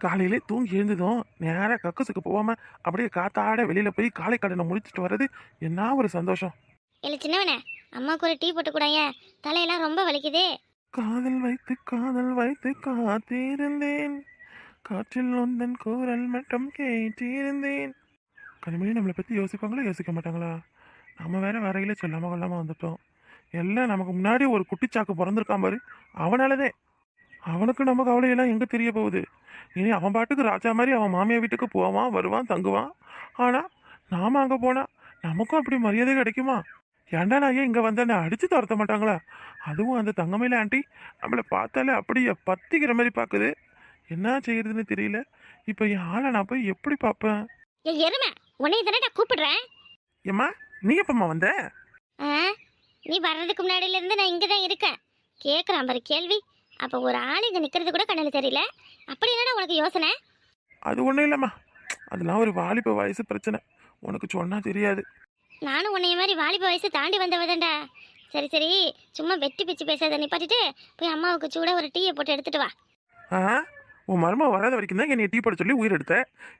காலையிலே தூங்கி எழுந்ததும் நேராக கக்குசுக்கு போகாம அப்படியே காத்தாட வெளியில போய் காலை கடனை முடிச்சுட்டு வர்றது என்ன ஒரு சந்தோஷம். இல்ல சின்னவனே, அம்மாவுக்கு ஒரு டீ போட்டு கூடாய, தலையெல்லாம் ரொம்ப வலிக்குதே. காதல் வைத்து காத்திருந்தேன், காற்றில் உந்தன் குரல் மட்டும் கேட்டிருந்தேன். கனிமொழி நம்மளை பற்றி யோசிப்பாங்களா யோசிக்க மாட்டாங்களா? நம்ம வேற வரையில சொல்லாம கொள்ளாம வந்துட்டோம். எல்லாம் நமக்கு முன்னாடி ஒரு குட்டிச்சாக்கு பிறந்திருக்கான் பாரு, அவனாலதே. அவனுக்கு நம்ம கவலையெல்லாம் எங்கே தெரிய போகுது? இனி அவன் பாட்டுக்கு ராஜா மாதிரி அவன் மாமியார் வீட்டுக்கு போவான், வருவான், தங்குவான். ஆனால் நாம் அங்கே போனால் நமக்கும் அப்படி மரியாதை கிடைக்குமா? ஏன்டா நான் ஏன் இங்கே வந்தேன்னு அடித்து துரத்த மாட்டாங்களா? அதுவும் அந்த தங்கமயில ஆண்டி நம்மளை பார்த்தாலே அப்படியே பத்திக்கிற மாதிரி பார்க்குது. என்ன செய்யறதுன்னு தெரியல. இப்போ என் ஆளை நான் போய் எப்படி பார்ப்பேன்? எருமை, உன்னை தானே கூப்பிடுறேன். ஏம்மா, நீ எப்பம்மா வந்த? நீ வர்றதுக்கு முன்னாடியில இருந்து நான் இங்கே தான் இருக்கேன். கேட்குறான் பாரு கேள்வி. அப்போ ஒரு ஆள் இங்கே நிற்கிறது கூட கண்ணில் தெரியல. அப்படி என்னடா உனக்கு யோசனை? அது ஒன்றும் இல்லைம்மா, அதெல்லாம் ஒரு வாலிப வயசு பிரச்சனை, உனக்கு சொன்னா தெரியாது. நானும் உன்னைய மாதிரி வாலிப வயசு தாண்டி வந்தவதான்டா. சரி சரி, சும்மா வெட்டி பிச்சு பேசாத நிப்பாட்டிட்டு போய் அம்மாவுக்கு சூட ஒரு டீயை போட்டு எடுத்துட்டு வா. உன் மருமக வராத வரைக்கும் தான் என்னை டீ போட சொல்லி உயிர் எடுத்த.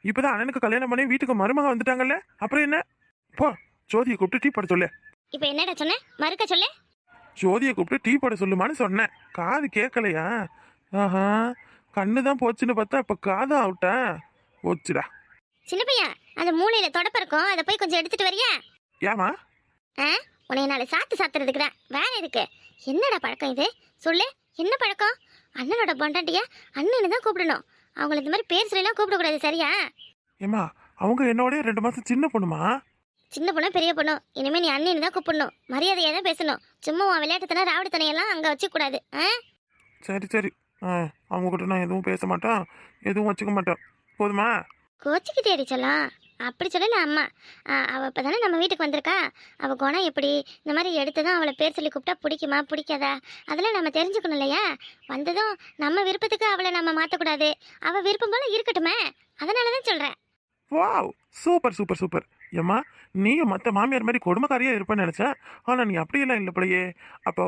இப்போதான் அண்ணனுக்கு கல்யாணம் பண்ணி வீட்டுக்கு மருமக வந்துட்டாங்கல்ல, அப்புறம் என்ன? போ, ஜோதியை கூப்பிட்டு டீ போட சொல்லு. இப்போ என்னடா சொன்ன? மறுக்க சொல்லு. ஜோதியை கூப்பிட்டு டீ போட சொல்லுமான்னு சொன்னேன். காது கேட்கலையா? ஆஹா, கண்ணு தான் போச்சுன்னு பார்த்தா இப்போ காதும் அவுட்டா போச்சுடா. சின்ன பையன், அந்த மூளையில தொடப்ப இருக்கும், அதை போய் கொஞ்சம் எடுத்துட்டு வரியா? ஏமா? உன்னை நாளை சாத்துறதுக்கு தான் வேலை இருக்கு. என்னடா பழக்கம் இது? சொல்லு, என்ன பழக்கம்? அண்ணனோட பொண்டாட்டியா அண்ணன்னு தான் கூப்பிடணும். அவங்களை இந்த மாதிரி பேர் சொல்லலாம் கூப்பிடக்கூடாது, சரியா? ஏமா, அவங்க என்னோட 2 மாசம் சின்ன பொண்ணுமா. சின்ன பொண்ணு பெரிய பொண்ணு, இனிமே நீ அண்ணன்னு தான் கூப்பிடணும். மரியாதையா தான் பேசணும். சும்மா உன் விளையாட்டுத்தனை ராவடித்தனையெல்லாம் அங்கே வச்சுக்க கூடாது. சரி சரி, அவங்க கிட்ட நான் எதுவும் பேச மாட்டேன், எதுவும் வச்சுக்க மாட்டேன், போதுமா? கோச்சிக்கிட்டே அடிச்சலாம் அப்படி சொல்லல அம்மா. அவள் இப்போ தானே நம்ம வீட்டுக்கு வந்திருக்கா. அவள் குணம் எப்படி, இந்த மாதிரி எடுத்ததும் அவளை பேர் சொல்லி கூப்பிட்டா பிடிக்குமா பிடிக்காதா அதெல்லாம் நம்ம தெரிஞ்சுக்கணும் இல்லையா? வந்ததும் நம்ம விருப்பத்துக்கு அவளை நம்ம மாற்றக்கூடாது. அவள் விருப்பம் போல இருக்கட்டுமே, அதனால தான் சொல்கிறேன். Wow, super super super. ஏம்மா, நீயும் மற்ற மாமியார் மாதிரி கொடுமைக்காரியா இருப்பேன்னு நினச்சேன். ஆனால் நீ அப்படியெல்லாம் இல்லை போலையே. அப்போ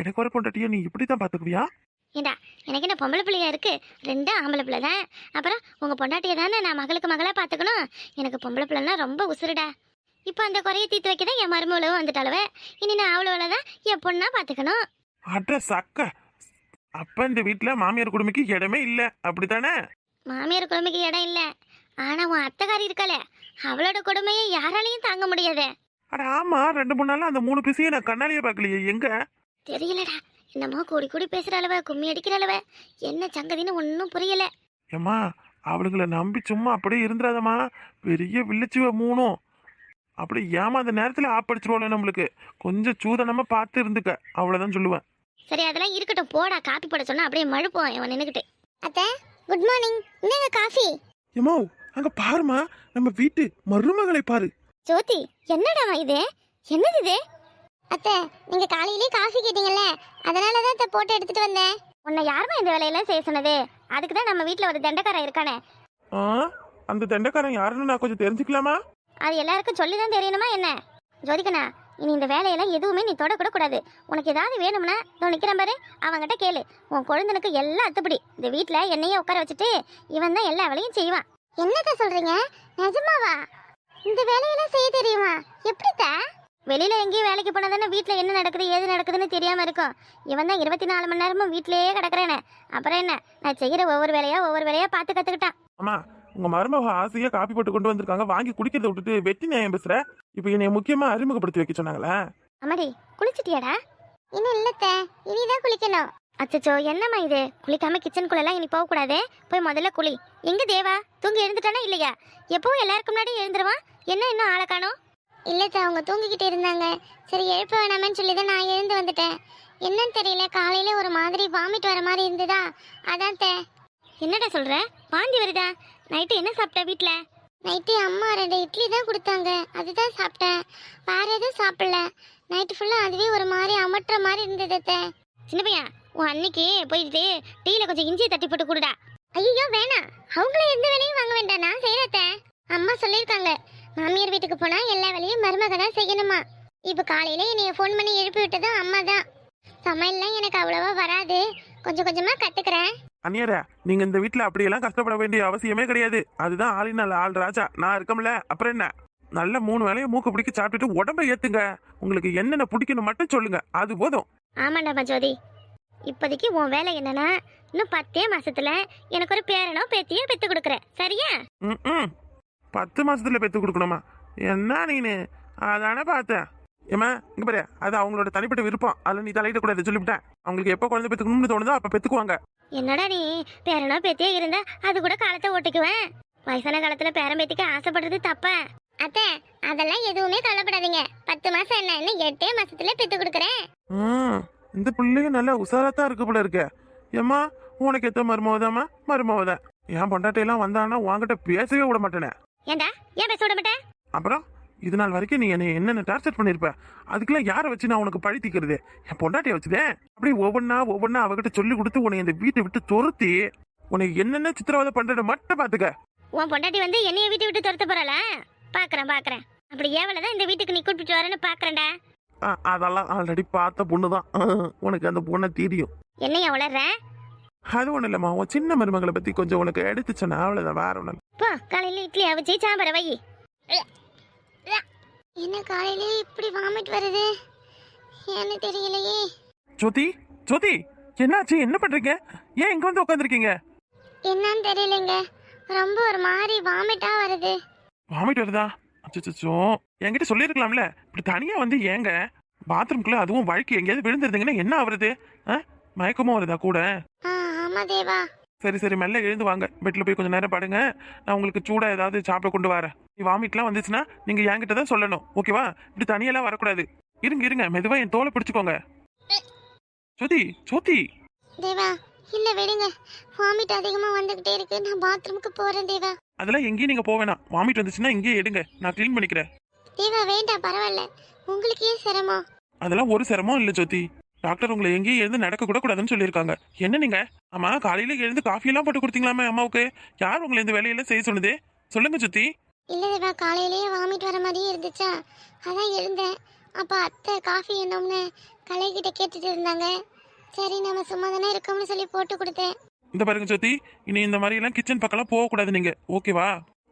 எனக்கு ஒரு பொண்டாட்டியை நீ இப்படி தான் பார்த்துக்குவியா? ஏண்டா, எனக்கு என்ன பொம்பளை பிள்ளையா இருக்கு? 2 ஆம்பளை பிள்ளை தான். அப்புறம் உங்கள் பொண்டாட்டியை தானே நான் மகளுக்கு மகளாக பார்த்துக்கணும். எனக்கு பொம்பளை பிள்ளைன்னா ரொம்ப உசுருடா. இப்போ அந்த குறையை தீர்த்து வைக்க தான் என் மருமகளவும் வந்துட்டாளவ. இனி நான் அவ்வளோவில் தான் என் பொண்ணா பார்த்துக்கணும். அட்ரஸ் அக்க. அப்போ இந்த வீட்டில் மாமியார் குடும்பக்கு இடமே இல்லை, அப்படி தானே? மாமியார் குடும்பக்கு இடம் இல்லை. ஆனால் உன் அத்தைக்காரி இருக்காளே, அவளோட கொடுமையை யாராலையும் தாங்க முடியாது. அட ஆமா, 2-3 நாள் அந்த 3 பிசையை நான் கண்ணாலேயே பார்க்கலையே, எங்க? தெரியலடா, என்னமோ கூடி கூடி பேசுற அளவ, கும்மி அடிக்கிற அளவ, என்ன சங்கதின்னு ஒன்றும் புரியல. ஏம்மா, அவளுங்களை நம்பி சும்மா அப்படியே இருந்துடாதம்மா. பெரிய வில்லிச்சுவ 3 அப்படி ஏமா அந்த நேரத்தில் ஆப்படிச்சிருவோம். நம்மளுக்கு கொஞ்சம் சூதனமா பார்த்து இருந்துக்க, அவ்வளோதான் சொல்லுவேன். சரி, அதெல்லாம் இருக்கட்டும், போடா. காப்பி போட சொன்னா அப்படியே மழுப்போம் இவன் நின்னுக்கிட்டு. அத்தை, குட் மார்னிங். இந்தாங்க காஃபி. ஏமோ, அங்க பாருமா, நம்ம வீட்டு மருமகளை பாரு. ஜோதி, என்னடா இது? என்னது இது? அத்தை, நீங்க காலையிலே காஃபி கேட்டீங்கல்ல, அதனால தான் அத்தை போட்டு எடுத்துட்டு வந்தேன். உன்னை யாருமே இந்த வேலையெல்லாம் செய்ய சொன்னது? அதுக்கு தான் நம்ம வீட்டில் ஒரு தண்டக்காரன் இருக்கானே. அந்த தண்டக்காரன் யாருன்னு நான் கொஞ்சம் தெரிஞ்சுக்கலாமா? அது எல்லாருக்கும் சொல்லி தான் தெரியணுமா என்ன? ஜோதிகண்ணா, இனி இந்த வேலையெல்லாம் எதுவுமே நீ தொடக்கூட கூடாது. உனக்கு ஏதாவது வேணும்னா நான் நிற்கிறேன் பாரு, அவங்ககிட்ட கேளு. உன் குழந்தைனுக்கு எல்லாம் அத்துப்படி. இந்த வீட்டில் என்னையே உட்கார வச்சுட்டு இவன் தான் எல்லா வேலையும் செய்வான். என்னத்த சொல்றீங்க? நிஜமாவா? இந்த வேலையெல்லாம் செய்ய தெரியுமா? எப்படித்தா? வெளியில எங்கேயும் வேலைக்கு போனா தானே வீட்டில் என்ன நடக்குது ஏது நடக்குதுன்னு தெரியாம இருக்கும். இவன் தான் 24 மணி நேரமும் வீட்டிலேயே கிடக்குறேனே. அப்புறம் என்ன, நான் செய்யற ஒவ்வொரு வேலையா பார்த்து கத்துக்கிட்டான். ஆமா, உங்க மருமக ஆசையா காப்பி போட்டு கொண்டு வந்திருக்காங்க, வாங்கி குடிக்கிறத விட்டுட்டு வெட்டி நியாயம் பேசுற. இப்போ என்னைய முக்கியமா அறிமுகப்படுத்தி வைக்க சொன்னாங்களா? அம்மாடி, குளிச்சிட்டியாடா? இன்னும் இல்லத்த, இனிதான் குளிக்கணும். அச்சச்சோ, என்னம்மா இது? குளிக்காம கிச்சனுக்குள்ளெல்லாம் இனி போகக்கூடாது. போய் முதல்ல குளி. எங்க தேவா தூங்கி எழுந்துட்டானா இல்லையா? எப்பவும் எல்லாருக்கும் முன்னாடி எழுந்துருவான், என்ன இன்னும் ஆளை காணோம்? இல்லத்த, அவங்க தூங்கிக்கிட்டு இருந்தாங்க. சரி, எழுப்ப வேணாமேன்னு சொல்லி தான் நான் எழுந்து வந்துட்டேன். என்னன்னு தெரியல, காலையில ஒரு மாதிரி வாமிட் வர மாதிரி இருந்ததா, அதான். என்னடா சொல்ற? வாந்தி வருதா? நைட்டு என்ன சாப்பிட்ட வீட்ல? நைட்டு அம்மா 2 இட்லி தான் கொடுத்தாங்க, அதுதான் சாப்பிட்டேன். வேற எதுவும் சாப்பிடல. நைட்டு ஃபுல்லா அதுவே ஒரு மாதிரி அமட்டுற மாதிரி இருந்தது. சின்ன பையன், உன் அன்னைக்கு போயிட்டு டீல கொஞ்சம் இஞ்சி தட்டி போட்டு கொடுடா. ஐயோ வேணாம், அவங்கள எந்த வேலையும் வாங்க வேண்டாம், நான் செய்யறத. அம்மா சொல்லியிருக்காங்க, மாமியார் வீட்டுக்கு போனா எல்லா வேலையும் மருமக தான் செய்யணுமா. இப்போ காலையில என்னைய ஃபோன் பண்ணி எழுப்பி விட்டதும் அம்மா தான். சமையல்லாம் எனக்கு அவ்வளவா வராது, கொஞ்சம் கொஞ்சமா கத்துக்கிறேன். அந்நியரே, நீங்க இந்த வீட்டுல அப்படியெல்லாம் கஷ்டப்பட வேண்டிய அவசியமே கிடையாது. அதுதான் ஆளினால் ஆள் ராஜா, நான் இருக்கம்ல. அப்புறம் என்ன, நல்ல 3 வேளையும் மூக்கு பிடிக்க சாப்பிட்டுட்டு உடம்ப ஏத்துங்க. உங்களுக்கு என்னென்ன பிடிக்கணும் மட்டும் சொல்லுங்க, அது போதும். ஆமாண்டாமா ஜோதி, இப்போதைக்கு உன் வேலை என்னன்னா இன்னும் 10 மாசத்துல எனக்கு ஒரு பேரனோ பேத்தியோ பெத்து கொடுக்குற, சரியா? ம் 10 மாசத்துல பெத்து கொடுக்கணுமா? என்ன நீனு? அதானே பார்த்தேன். ஏமா இங்க பாரு, அது அவங்களோட தனிப்பட்ட விருப்பம், அதில் நீ தலையிட கூடாது சொல்லிவிட்டேன். அவங்களுக்கு எப்போ குழந்தை பெத்துக்கணும்னு தோணுதோ அப்ப பெத்துக்குவாங்க. என்னடா நீ, பேரனோ பேத்தியோ இருந்தா அது கூட காலத்தை ஓட்டிக்குவேன். வயசான காலத்துல பேரன் பேத்திக்கு ஆசைப்படுறது தப்பா? அத்தை, அதெல்லாம் எதுவுமே கவலைப்படாதீங்க. 10 மாசம் என்ன, இன்னும் 8 மாசத்துல பெத்து கொடுக்குறேன். இந்த பிள்ளைங்க நல்லா உசாராத்தான் இருக்கு போல இருக்க. ஏம்மா, உனக்கு எத்த மருமவதாம்மா? மருமவதான். என் பொண்டாட்டையெல்லாம் வந்தான்னா உன்கிட்ட பேசவே விட மாட்டேனே. ஏண்டா, ஏன் பேச விட மாட்டேன்? அப்புறம் இது நாள் வரைக்கும் நீ என்னை என்னென்ன டார்ச்சர் பண்ணிருப்ப, அதுக்கெல்லாம் யாரை வச்சு நான் உனக்கு பழி தீக்கிறது? என் பொண்டாட்டியை வச்சுதேன். அப்படியே ஒவ்வொன்னா அவகிட்ட சொல்லி கொடுத்து உன்னை இந்த வீட்டை விட்டு துரத்தி உனக்கு என்னென்ன சித்திரவதை பண்றத மட்டும் பாத்துக்க. உன் பொண்டாட்டி வந்து என்னைய வீட்டை விட்டு துரத்த போறாளா? பாக்குறேன். அப்படி ஏவலதான் இந்த வீட்டுக்கு நீ கூப்பிட்டு வரேன்னு பாக்குறேன்டா. அதெல்லாம் ஆல்ரெடி பார்த்த பொண்ணுதான். உனக்கு அந்த பொண்ணை தெரியும். என்னைய வளர்ற? அது ஒண்ணு இல்லம்மா, உன் சின்ன மருமகளை பத்தி கொஞ்சம் உனக்கு எடுத்துச்சேன்னா அவ்வளவுதான், வேற ஒண்ணு. போ, காலையில இட்லி அவிச்சு சாம்பார வை. என்ன காலையில இப்படி வாமிட் வருது, என்ன தெரியலையே. ஜோதி என்னாச்சு? என்ன பண்றீங்க? ஏன் இங்க வந்து உட்காந்துருக்கீங்க? என்னன்னு தெரியலங்க, ரொம்ப ஒரு மாதிரி வாமிட்டா வருது. வாமிட் வருதா? அச்சோ, என்கிட்ட சொல்லிருக்கலாம்ல. இப்படி தனியா வந்து ஏங்க பாத்ரூம்குள்ள, அதுவும் வழுக்கி எங்கேயாவது விழுந்துருந்தீங்கன்னா என்ன ஆகுறது? மயக்கமும் வருதா கூட? ஆமா தேவா. சரி மெல்ல எழுந்து வாங்க, பெட்ல போய் கொஞ்சம் நேரம் படுங்க. நான் உங்களுக்கு சூடா ஏதாவது சாப்பிட கொண்டு வரேன். நீ வாமிட்லாம் வந்துச்சுன்னா நீங்க என்கிட்ட தான் சொல்லணும், ஓகேவா? இப்படி தனியெல்லாம் வரக்கூடாது. இருங்க மெதுவா என் தோலை பிடிச்சுக்கோங்க. ஜோதி தேவா, இல்ல விடுங்க, வாமிட் அதிகமா வந்துகிட்டே இருக்கு, நான் பாத்ரூமுக்கு போறேன் தேவா. அதெல்லாம் எங்கேயும் நீங்க போக வேணாம். வாமிட் வந்துச்சுன்னா இங்கேயே எடுங்க, நான் க்ளீன் பண்ணிக்கிறேன். தேவா வேண்டாம், பரவாயில்ல, உங்களுக்கு ஏன் சிரமம்? அதெல்லாம் ஒரு சிரமம் இல்ல ஜோதி. டாக்டர் உங்களை எங்கேயும் எழுந்து நடக்க கூட கூடாதுன்னு சொல்லியிருக்காங்க. என்ன நீங்க? ஆமா, காலையில எழுந்து காஃபி எல்லாம் போட்டு கொடுத்தீங்களாமே அம்மாவுக்கு? யார் உங்களை இந்த வேலையெல்லாம் செய்ய சொன்னது? சொல்லுங்க ஜோதி. இல்ல தேவா, காலையிலேயே வாமிட் வர மாதிரியே இருந்துச்சா, அதான் எழுந்தேன். அப்ப அத்தை காஃபி என்னம்னு கலைகிட்ட கேட்டுட்டு இருந்தாங்க. சரி, நம்ம சும்மா தானே இருக்கோம்னு சொல்லி போட்டு கொடுத்தேன். இந்த பாருங்க ஜோதி, இனி இந்த மாதிரி எல்லாம் கிச்சன் பக்கம்லாம் போகக்கூடாது நீங்க, ஓகேவா?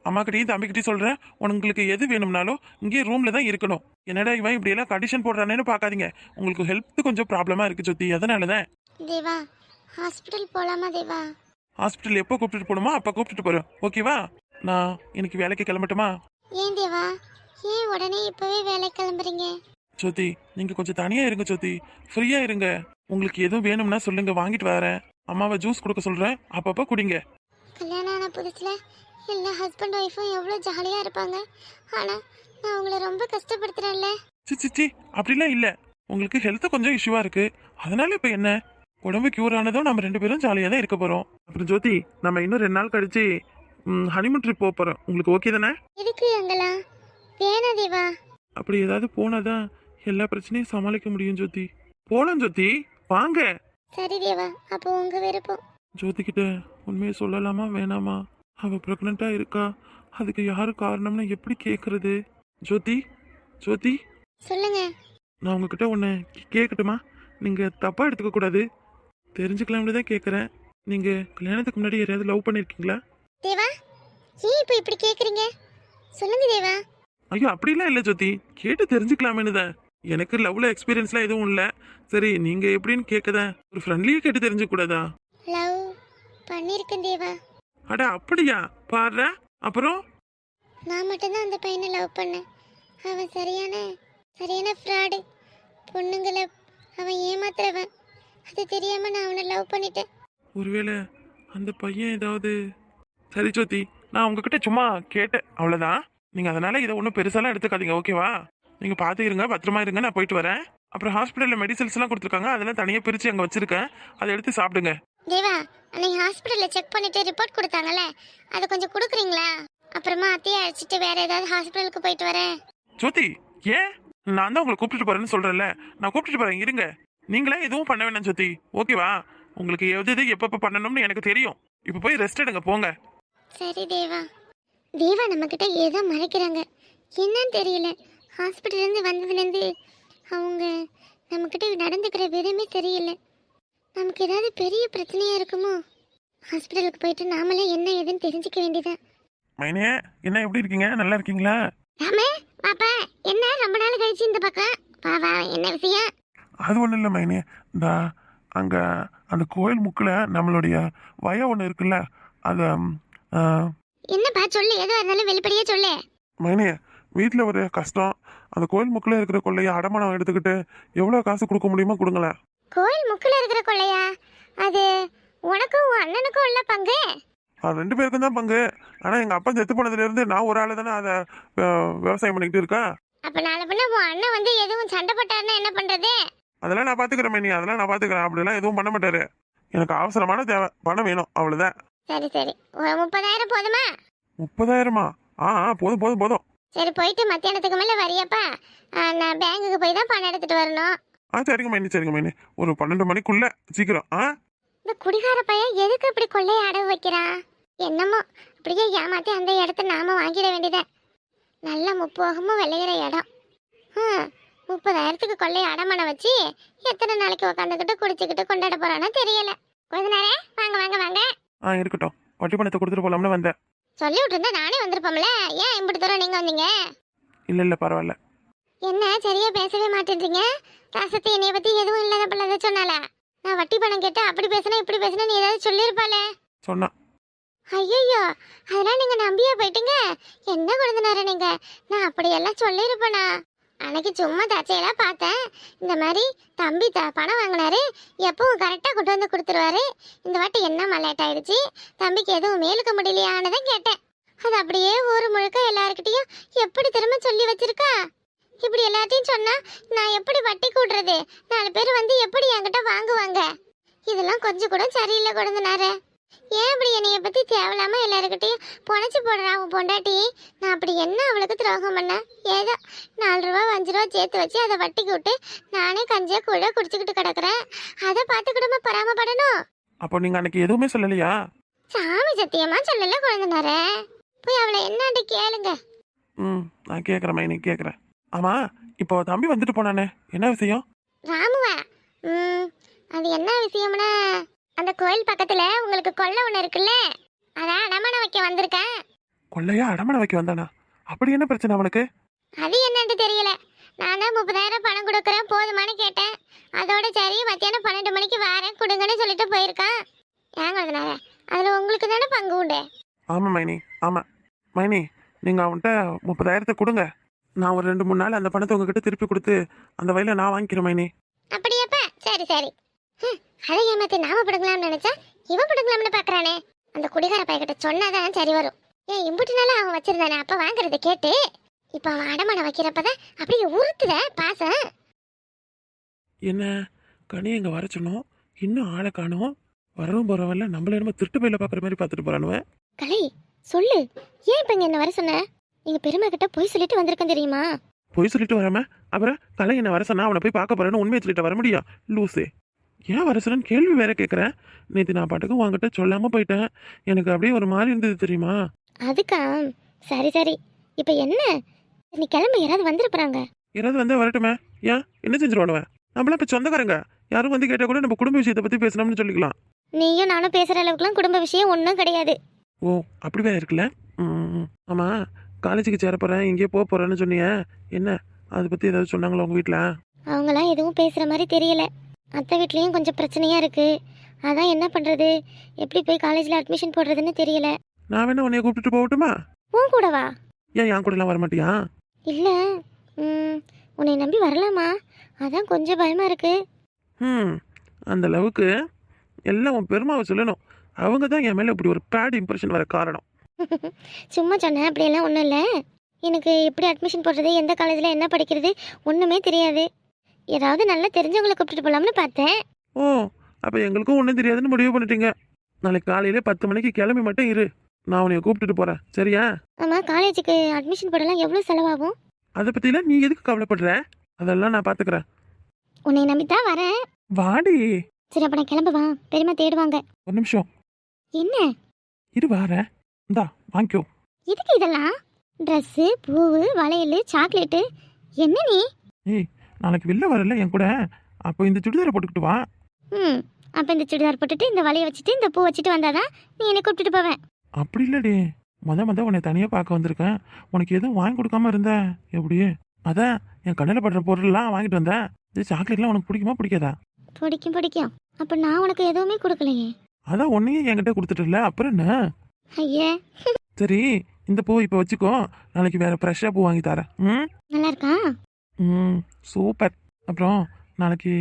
அம்மா கிட்டையும் தம்பிக்கிட்டையும் சொல்றேன், உங்களுக்கு எது வேணும்னாலும் இங்கே ரூம்ல தான் இருக்கணும். என்னடா இவன் இப்படி எல்லாம் கண்டிஷன் போடுறானேன்னு பாக்காதீங்க. உங்களுக்கு ஹெல்த் கொஞ்சம் ப்ராப்ளமா இருக்கு ஜோதி, அதனாலதான். தேவா, ஹாஸ்பிட்டல் போலாமா தேவா? ஹாஸ்பிட்டல் எப்போ கூப்பிட்டு போகணுமோ அப்ப கூப்பிட்டு போறேன், ஓகேவா? நான் இன்னைக்கு வேலைக்கு கிளம்பட்டுமா? ஏன் தேவா, ஏன் உடனே இப்பவே வேலைக்கு கிளம்புறீங்க? ஜோதி, நீங்க கொஞ்சம் தனியா இருங்க ஜோதி, ஃப்ரீயா இருங்க. உங்களுக்கு எதுவும் வேணும்னா சொல்லுங்க, வாங்கிட்டு வரேன். அம்மாவை ஜூஸ் கொடுக்க சொல்றேன், அப்பப்ப குடிங்க. கல்யாணம் ஆன புதுசுல எல்லா ஹஸ்பண்ட் ஒய்ஃபும் எவ்வளோ ஜாலியா இருப்பாங்க. ஆனா நான் உங்களை ரொம்ப கஷ்டப்படுத்துறேன்ல. சி அப்படிலாம் இல்ல. உங்களுக்கு ஹெல்த் கொஞ்சம் இஷ்யூவா இருக்கு, அதனால இப்ப என்ன, உடம்பு கியூர் ஆனதும் நம்ம 2 பேரும் ஜாலியா தான் இருக்க போறோம். அப்புறம் ஜோதி, நம்ம இன்னும் 2 நாள் கழிச்சு ஹனிமூன் ட்ரிப் போக போறோம். உங்களுக்கு ஓகே தானே? எதுக்கு அங்கலா? வேணாம் தேவா. அப்படி ஏதாவது போனாதான் எல்லா பிரச்சனையும் சமாளிக்க முடியும் ஜோதி. போலாம் ஜோதி, வாங்க. சரி தேவா, அப்போ உங்க விருப்பம். ஜோதி கிட்ட உண்மையை சொல்லலாமா வேணாமா? அவ பிரெக்னண்டா இருக்கா, அதுக்கு யாரு காரணம்னு எப்படி கேக்குறது? ஜோதி சொல்லுங்க. நான் உங்ககிட்ட ஒன்று கேட்கட்டுமா? நீங்க தப்பா எடுத்துக்க கூடாது, தெரிஞ்சுக்கலாம்னு தான் கேட்குறேன். நீங்க கல்யாணத்துக்கு முன்னாடி யாரையாவது லவ் பண்ணிருக்கீங்களா? தேவா, ஏன் இப்போ இப்படி கேக்குறீங்க? சொல்லுங்க தேவா. ஐயோ அப்படிலாம் இல்லை ஜோதி, கேட்டு தெரிஞ்சுக்கலாமேன்னு தான். எனக்கு லவ்ல எக்ஸ்பீரியன்ஸ்லாம் எதுவும் இல்லை. சரி, நீங்க எப்படின்னு கேட்கதான், ஒரு ஃப்ரெண்ட்லியே கேட்டு தெரிஞ்சுக்க கூடாதா? லவ் பண்ணிருக்கேன் தேவா. அட அப்படியா? பாரு. அப்புறம் நான் மட்டும்தான் அந்த பையனை லவ் பண்ணேன். அவன் சரியான ஃப்ராடு. பொண்ணுங்களை அவன் ஏமாத்துறவன். அது தெரியாம நான் அவனை லவ் பண்ணிட்டேன். ஒருவேளை அந்த பையன் ஏதாவது... சரி ஜோதி, நான் உங்ககிட்ட சும்மா கேட்டேன், அவ்வளோதான். நீங்க அதனால இதை ஒன்றும் பெருசாலாம் எடுத்துக்காதீங்க, ஓகேவா? நீங்க பார்த்து இருங்க, பத்திரமா இருங்க, நான் போயிட்டு வரேன். அப்புறம் ஹாஸ்பிட்டலில் மெடிசன்ஸ் எல்லாம் கொடுத்துருக்காங்க, அதெல்லாம் தனியாக பிரித்து அங்கே வச்சிருக்கேன், அதை எடுத்து சாப்பிடுங்க. தேவா, அன்னைக்கு ஹாஸ்பிட்டலில் செக் பண்ணிட்டு ரிப்போர்ட் கொடுத்தாங்கல்ல, அதை கொஞ்சம் கொடுக்குறீங்களா? அப்புறமா அத்தையை அழைச்சிட்டு வேற ஏதாவது ஹாஸ்பிட்டலுக்கு போயிட்டு வரேன். ஜோதி, ஏன்? நான் தான் உங்களை கூப்பிட்டு போறேன்னு சொல்றேன்ல, நான் கூப்பிட்டு போறேன், இருங்க. நீங்களே எதுவும் பண்ண வேணாம் ஜோதி, ஓகேவா? உங்களுக்கு எது எப்பப்ப பண்ணணும்னு எனக்கு தெரியும். இப்போ போய் ரெஸ்ட் எடுங்க, போங்க. சரி தேவா. தேவா நம்ம கிட்ட ஏதோ மறைக்கிறாங்க, என்னன்னு தெரியல. ஹாஸ்பிட்டல்லேருந்து வந்ததுலேருந்து அவங்க நம்மக்கிட்ட நடந்துக்கிற விதமே தெரியல. நமக்கு ஏதாவது பெரிய பிரச்சனையா இருக்குமோ? ஹாஸ்பிட்டலுக்கு போயிட்டு நாமளே என்ன ஏதுன்னு தெரிஞ்சுக்க வேண்டியதான். மைனே என்ன எப்படி இருக்கீங்க? நல்லா இருக்கீங்களா? ராமே பாப்பா, என்ன ரொம்ப நாள் கழிச்சு இந்த பக்கம்? வா வா, என்ன விஷயம்? அது ஒன்றும் இல்லை மைனே, இந்த அங்கே அந்த கோயில் முக்கில் நம்மளுடைய வயம் ஒன்று இருக்குல்ல, அதை என்னப்பா சொல்லு, எதுவும் இருந்தாலும் வெளிப்படையா சொல்லு. மைனே வீட்டில் ஒரு கஷ்டம். அந்த கோயில் முக்கில் இருக்கிற கொள்ளையை அடமானம் எடுத்துக்கிட்டு எவ்வளோ காசு கொடுக்க முடியுமோ கொடுங்களேன். கோயில் முக்குல இருக்கிற கொள்ளையா? அது உனக்கும் உன் அண்ணனுக்கும் உள்ள பங்கு? அது 2 பேருக்கும் தான் பங்கு. ஆனால் எங்கள் அப்பா செத்து போனதுலேருந்து நான் ஒரு ஆள் தானே அதை விவசாயம் பண்ணிக்கிட்டு இருக்கேன். அப்ப நாளை பின்ன உன் அண்ணன் வந்து எதுவும் சண்டை போட்டாருன்னா என்ன பண்றது? அதெல்லாம் நான் பார்த்துக்கிறேன் மைனி, அதெல்லாம் நான் பார்த்துக்கிறேன். அப்படிலாம் எதுவும் பண்ண மாட்டாரு. எனக்கு அவசரமான தேவை, பணம் வேணும், அவ்வளோதான். சரி சரி, ஒரு 30,000 போதுமா? 30,000மா? போதும் போதும் போதும். சரி, போயிட்டு மத்தியானத்துக்கு மேல வரியாப்பா? நான் பேங்குக்கு போய் தான் பணம் எடுத்துட்டு வரணும். சரிங்க மைனி, சரிங்க மைனி. ஒரு 12 மணிக்குள்ள சீக்கிரம். இந்த குடிகார பையன் எதுக்கு இப்படி கொள்ளைய அடவு வைக்கிறான்? என்னமோ அப்படியே ஏமாத்தி அந்த இடத்த நாம வாங்கிட வேண்டியத. நல்ல முப்போகமும் விளையிற இடம். 30,000க்கு கொள்ளைய அடமான வச்சு எத்தனை நாளைக்கு உட்காந்துக்கிட்டு குடிச்சுக்கிட்டு கொண்டாட போறானோ தெரியல. கொஞ்ச நேரம் வாங்க வாங்க வாங்க. இருக்கட்டும், வட்டி பணத்தை கொடுத்துட்டு போலாம்னு வந்தேன். சொல்லி விட்டுருந்தா நானே வந்திருப்போம்ல. ஏன் இப்படி தூரம் நீங்க வந்தீங்க? இல்ல பரவாயில்ல. என்ன சரியா பேசவே மாட்டேன்றீங்க? ராசத்தை என்னைய பத்தி எதுவும் இல்லாத பிள்ளை சொன்னால நான் வட்டி பணம் கேட்டு அப்படி பேசினா இப்படி பேசினா நீ ஏதாவது சொல்லியிருப்பாளே. சொன்னா. ஐயோ, அதெல்லாம் நீங்க நம்பியா போயிட்டீங்க. என்ன கொடுத்தனார நீங்க? நான் அப்படியெல்லாம் சொல்லியிருப்பேனா? அன்னைக்கு சும்மா தச்சையெல்லாம் பார்த்தேன். இந்த மாதிரி தம்பி பணம் வாங்கினாரு, எப்பவும் கரெக்டாக கொண்டு வந்து கொடுத்துருவாரு. இந்த வாட்டி என்ன லேட் ஆயிடுச்சு, தம்பிக்கு எதுவும் மேலுக்க முடியலையான்னு தான் கேட்டேன். அது அப்படியே ஊர் முழுக்க எல்லாருக்கிட்டையும் எப்படி திரும்ப சொல்லி வச்சிருக்கா? இப்படி எல்லாத்தையும் சொன்னா நான் எப்படி வட்டி கூடுறது? 4 பேர் வந்து எப்படி என்கிட்ட வாங்குவாங்க? இதெல்லாம் கொஞ்சம் கூட சரியில்லை கொடுந்தனாரு. ஏன் அப்படி என்னைய பத்தி தேவையில்லாம எல்லாருக்கிட்டையும் பொணைச்சு போடுறா உன் பொண்டாட்டி? நான் அப்படி என்ன அவளுக்கு துரோகம் பண்ண? ஏதோ 4 ரூபா 5 ரூபா சேர்த்து வச்சு அதை வட்டிக்கு விட்டு நானே கஞ்சியா கூட குடிச்சுக்கிட்டு கிடக்குறேன். அதை பார்த்து குடும்ப பராமப்படணும். அப்போ நீங்க அன்னைக்கு எதுவுமே சொல்லலையா? சாமி சத்தியமா சொல்லல குழந்தைனாரே. போய் அவளை என்னான்னு கேளுங்க. நான் கேட்குறேன் மைனி, கேட்குறேன். ஆமா, இப்போ தம்பி வந்துட்டு போனானே, என்ன விஷயம்? ராமுவா? அது என்ன விஷயம்னா, அந்த கோயில் பக்கத்துல உங்களுக்கு கொல்லை ஒண்ணு இருக்குல்ல, அதான் அடமானம் வைக்க வந்திருக்கேன். கொள்ளையா அடமானம் வைக்க வந்தானா? அப்படி என்ன பிரச்சனை அவனுக்கு? அது என்னன்னு தெரியல. நான் தான் 30,000 பணம் கொடுக்குறேன் போதுமானு கேட்டேன். அதோட சரி மத்தியானம் 12 மணிக்கு வரேன் கொடுங்கன்னு சொல்லிட்டு போயிருக்கான். ஏங்க அதனால அதுல உங்களுக்கு தானே பங்கு உண்டு. ஆமா மைனி, ஆமா மைனி. நீங்க அவன்கிட்ட 30,000 கொடுங்க. நான் ஒரு 2-3 நாள் அந்த பணத்தை உங்ககிட்ட திருப்பி கொடுத்து அந்த வயலை நான் வாங்கிக்கிறேன் மைனி. அப்படியாப்பா? சரி சரி. அதை ஏமாத்தி நாம பிடுங்கலாம்னு நினைச்சா இவன் பிடுங்கலாம்னு பாக்குறானே. அந்த குடிகார பையன்கிட்ட சொன்னாதான் சரி வரும். ஏன் இம்புட்டு நாள் அவன் வச்சிருந்தானே அப்ப வாங்குறத கேட்டு இப்ப அவன் அடமான வைக்கிறப்பதான் அப்படியே உறுத்துத பாசம். என்ன கனி இங்க வர சொன்னோம், இன்னும் ஆளை காணோம். வரவும் போறவல்ல நம்மள என்னமோ திருட்டு பையில பாக்குற மாதிரி பாத்துட்டு போறானுவன். கலை சொல்லு, ஏன் இப்ப இங்க என்ன வர சொன்ன? நீங்க பெருமை கிட்ட போய் சொல்லிட்டு வந்திருக்கேன் தெரியுமா? போய் சொல்லிட்டு வராம அப்புறம் கலை என்ன வர சொன்னா அவனை போய் பார்க்க போறேன்னு உண்மையை சொல்லிட்டு வர முடியும் லூசே? ஏன் வர சொன்னு கேள்வி வேற கேட்குறேன். நேற்று நான் பாட்டுக்கும் உங்ககிட்ட சொல்லாம போயிட்டேன். எனக்கு அப்படியே ஒரு மாதிரி இருந்தது தெரியுமா? அதுக்கா? சரி சரி, இப்ப என்ன நீ கிளம்பி யாராவது வந்துருப்பாங்க. யாராவது வந்தா வரட்டுமே, ஏன் என்ன செஞ்சிருவானுவன்? நம்மளாம் இப்ப சொந்தக்காரங்க, யாரும் வந்து கேட்டா கூட நம்ம குடும்ப விஷயத்தை பத்தி பேசணும்னு சொல்லிக்கலாம். நீயும் நானும் பேசுற அளவுக்குலாம் குடும்ப விஷயம் ஒன்றும் கிடையாது. ஓ அப்படி வேற இருக்குல்ல. ஆமா, காலேஜுக்கு சேர போறேன் இங்கே போக போறேன்னு சொன்னீங்க, என்ன அதை பத்தி ஏதாவது சொன்னாங்களா உங்க வீட்டுல? அவங்களாம் எதுவும் பேசுற மாதிரி தெரியல. அத்தை வீட்லயும் கொஞ்சம் பிரச்சனையா இருக்கு. அதான் என்ன பண்றது, எப்படி போய் காலேஜ்ல அட்மிஷன் போடுறதுன்னு தெரியல. நான் வேணா உன்னைய கூப்பிட்டுட்டு போகட்டுமா? உன் கூடவா? ஏன் என் கூட எல்லாம் வரமாட்டியா? இல்ல, உன்னை நம்பி வரலாமா? அதான் கொஞ்சம் பயமா இருக்கு. அந்த அளவுக்கு எல்லாம் உன் பெருமாவை சொல்லணும். அவங்க தான் என் மேல இப்படி ஒரு பேட் இம்ப்ரெஷன் வர காரணம். சும்மா சொன்னேன், அப்படியெல்லாம் ஒன்றும் இல்லை. எனக்கு எப்படி அட்மிஷன் போடுறது, எந்த காலேஜில் என்ன படிக்கிறது ஒன்றுமே தெரியாது. ஏதாவது நல்லா தெரிஞ்சவங்களை கூப்பிட்டுட்டு போகலாம்னு பார்த்தேன். ஓ அப்போ எங்களுக்கும் ஒன்றும் தெரியாதுன்னு முடிவு பண்ணிட்டீங்க. நாளைக்கு காலையில 10 மணிக்கு கிளம்பி மட்டும் இரு, நான் உன்னைய கூப்பிட்டுட்டு போறேன், சரியா? ஆமாம், காலேஜுக்கு அட்மிஷன் போடலாம் எவ்வளோ செலவாகும்? அதை பற்றிலாம் நீ எதுக்கு கவலைப்படுற? அதெல்லாம் நான் பார்த்துக்கிறேன். உன்னை நம்பித்தான் வரேன். வாடி. சரி அப்போ நான் கிளம்புவா, பெரியமா தேடுவாங்க. ஒரு நிமிஷம். என்ன? இரு வாரேன். இந்தா வாங்கிக்கோ. இதுக்கு இதெல்லாம்? ட்ரெஸ்ஸு, பூவு, வளையல், சாக்லேட்டு, என்ன நீ? ஏய் நாளைக்கு வெளில வரல என் கூட, அப்போ இந்த சுடிதாரை போட்டுக்கிட்டு வா. அப்போ இந்த சுடிதார் போட்டுட்டு இந்த வலையை வச்சுட்டு இந்த பூ வச்சுட்டு வந்தாதான் நீ என்னை கூப்பிட்டுட்டு போவேன். அப்படி இல்லடி, முத உன்னை தனியாக பார்க்க வந்திருக்கேன். உனக்கு எதுவும் வாங்கி கொடுக்காம இருந்தேன் எப்படி? அதான் என் கடையில் படுற பொருள்லாம் வாங்கிட்டு வந்தேன். இது சாக்லேட்லாம் உனக்கு பிடிக்குமா பிடிக்காதா? பிடிக்கும். அப்போ நான் உனக்கு எதுவுமே கொடுக்கலையே. அதான் ஒன்னையும் என்கிட்ட கொடுத்துட்டுல, அப்புறம் என்ன? ஐயே, சரி, இந்த பூ இப்போ வச்சுக்கோ. நாளைக்கு வேற ஃப்ரெஷ்ஷாக பூ வாங்கி தரேன். ம் நல்லா இருக்கா? ம் சூப்பர். அப்புறம் நாளைக்கு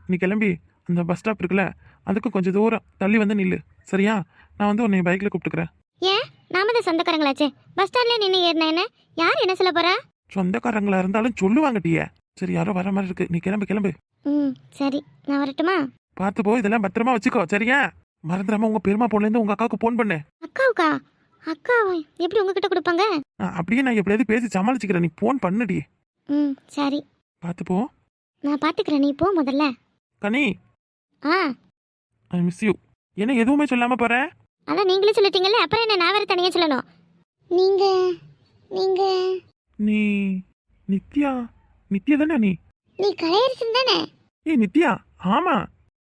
நீ கிளம்பி அந்த பஸ் ஸ்டாப் இருக்குல்ல, அதுக்கு கொஞ்சம் தூரம் தள்ளி வந்து நில்லு, சரியா? நான் வந்து உன்னை பைக்கில் கூப்பிட்டுக்கிறேன். ஏன், நாம தான் சொந்தக்காரங்களாச்சே. பஸ் ஸ்டாண்ட்ல நின்று ஏறினா என்ன? யார் என்ன சொல்ல போறா? சொந்தக்காரங்களா இருந்தாலும் சொல்லுவாங்கட்டியே. சரி, யாரோ வர மாதிரி இருக்கு, நீ கிளம்பு. ம் சரி, நான் வரட்டுமா? பார்த்து போ, இதெல்லாம் பத்திரமா வச்சுக்கோ, சரியா? மறந்துடாம உங்க பெருமா பொண்ணுலேருந்து உங்க அக்காவுக்கு ஃபோன் பண்ணு. அக்காவுக்கா? அக்கா எப்படி உங்ககிட்ட கொடுப்பாங்க? அப்படியே நான் எப்படியாவது பேசி சமாளிச்சுக்கிறேன், நீ ஃபோன் பண்ணுடி. ம் சரி, பார்த்து போ. நான் பார்த்துக்கிறேன், நீ போ முதல்ல. கனி, ஆ ஐ மிஸ் யூ. என்ன எதுவுமே சொல்லாம போற? அதான் நீங்களே சொல்லிட்டீங்கல்ல, அப்புறம் என்ன நான் வேற தனியாக சொல்லணும்? நீங்க நீங்க நீ நித்யா தானே? நீ கலையரசன் தானே? ஏய் நித்யா, ஆமா.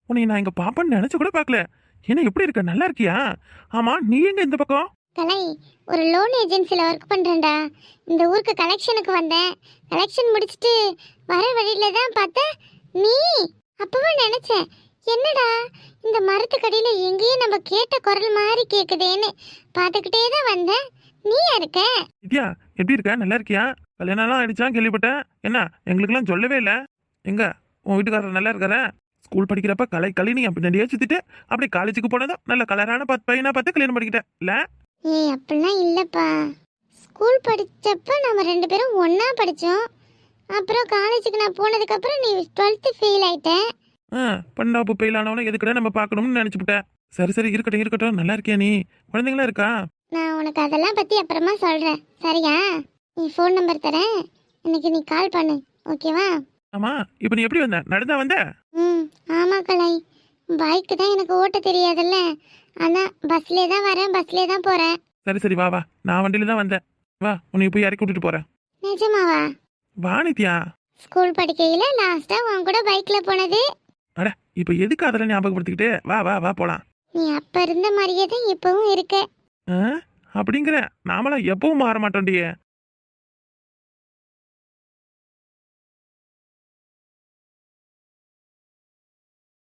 உன்னை நான் இங்க பாப்பேன்னு நினைச்சு கூட பார்க்கல. என்ன எப்படி இருக்க, நல்லா இருக்கியா? ஆமா, நீ எங்க இந்த பக்கம்? கலை, ஒரு லோன் ஏஜென்சியில் ஒர்க் பண்ணுறேன்டா. இந்த ஊருக்கு கலெக்ஷனுக்கு வந்தேன். கலெக்ஷன் முடிச்சுட்டு வர வழியில தான் பார்த்தேன் நீ. அப்பவே நினச்சேன், என்னடா இந்த மரத்துக்கடியில் எங்கேயும் நம்ம கேட்ட குரல் மாதிரி கேட்குதேன்னு பார்த்துக்கிட்டே தான் வந்தேன். நீ இருக்க? நித்யா, எப்படி இருக்க, நல்லா இருக்கியா? கல்யாணம்லாம் ஆயிடுச்சா கேள்விப்பட்டேன். என்ன எங்களுக்கெல்லாம் சொல்லவே இல்லை. எங்க உன் வீட்டுக்காரர் நல்லா இருக்காரா? ஸ்கூல் படிக்கிறப்ப கலினி அப்படியே சுத்திட்டு அப்படியே காலேஜுக்கு போனதும் நல்ல கலரான பையனா பார்த்து கல்யாணம் பண்ணிக்கிட்டேன் இல்ல? ஏய், அப்படிலாம் இல்லைப்பா. ஸ்கூல் படித்தப்ப நம்ம 2 பேரும் ஒன்றா படித்தோம். அப்புறம் காலேஜுக்கு நான் போனதுக்கப்புறம் நீ 12th ஃபெயில் ஆயிட்டேன். பண்டாப்பு ஃபெயில் ஆனவனை எதுக்கடா நம்ம பார்க்கணும்னு நினச்சிவிட்டேன். சரி, இருக்கட்டும். நல்லா இருக்கியா நீ? குழந்தைங்களா இருக்கா? நான் உனக்கு அதெல்லாம் பற்றி அப்புறமா சொல்கிறேன், சரியா? நீ ஃபோன் நம்பர் தரேன், இன்னைக்கு நீ கால் பண்ணு, ஓகேவா? ஆமா, இப்போ நீ எப்படி வந்த? நடந்தா வந்த? ம் ஆமாம் கலை, பைக்கு தான் எனக்கு ஓட்ட தெரியாதுல்ல. ஆனால் பஸ்லேயே தான் வரேன், பஸ்லேயே தான் போகிறேன். சரி, வா, நான் வண்டியில தான் வந்தேன். வா, உன்னை போய் இறக்கி விட்டுட்டு போறேன். நிஜமாவா? வா நித்யா. ஸ்கூல் படிக்கையில் லாஸ்ட்டாக உன் கூட பைக்கில் போனது. அட, இப்போ எதுக்கு அதெல்லாம் ஞாபகப்படுத்திக்கிட்டு? வா போலாம். நீ அப்போ இருந்த மாதிரியே தான் இப்போவும் இருக்க. அப்படிங்கிற நாமெல்லாம் எப்பவும் மாற மாட்டோண்டியே.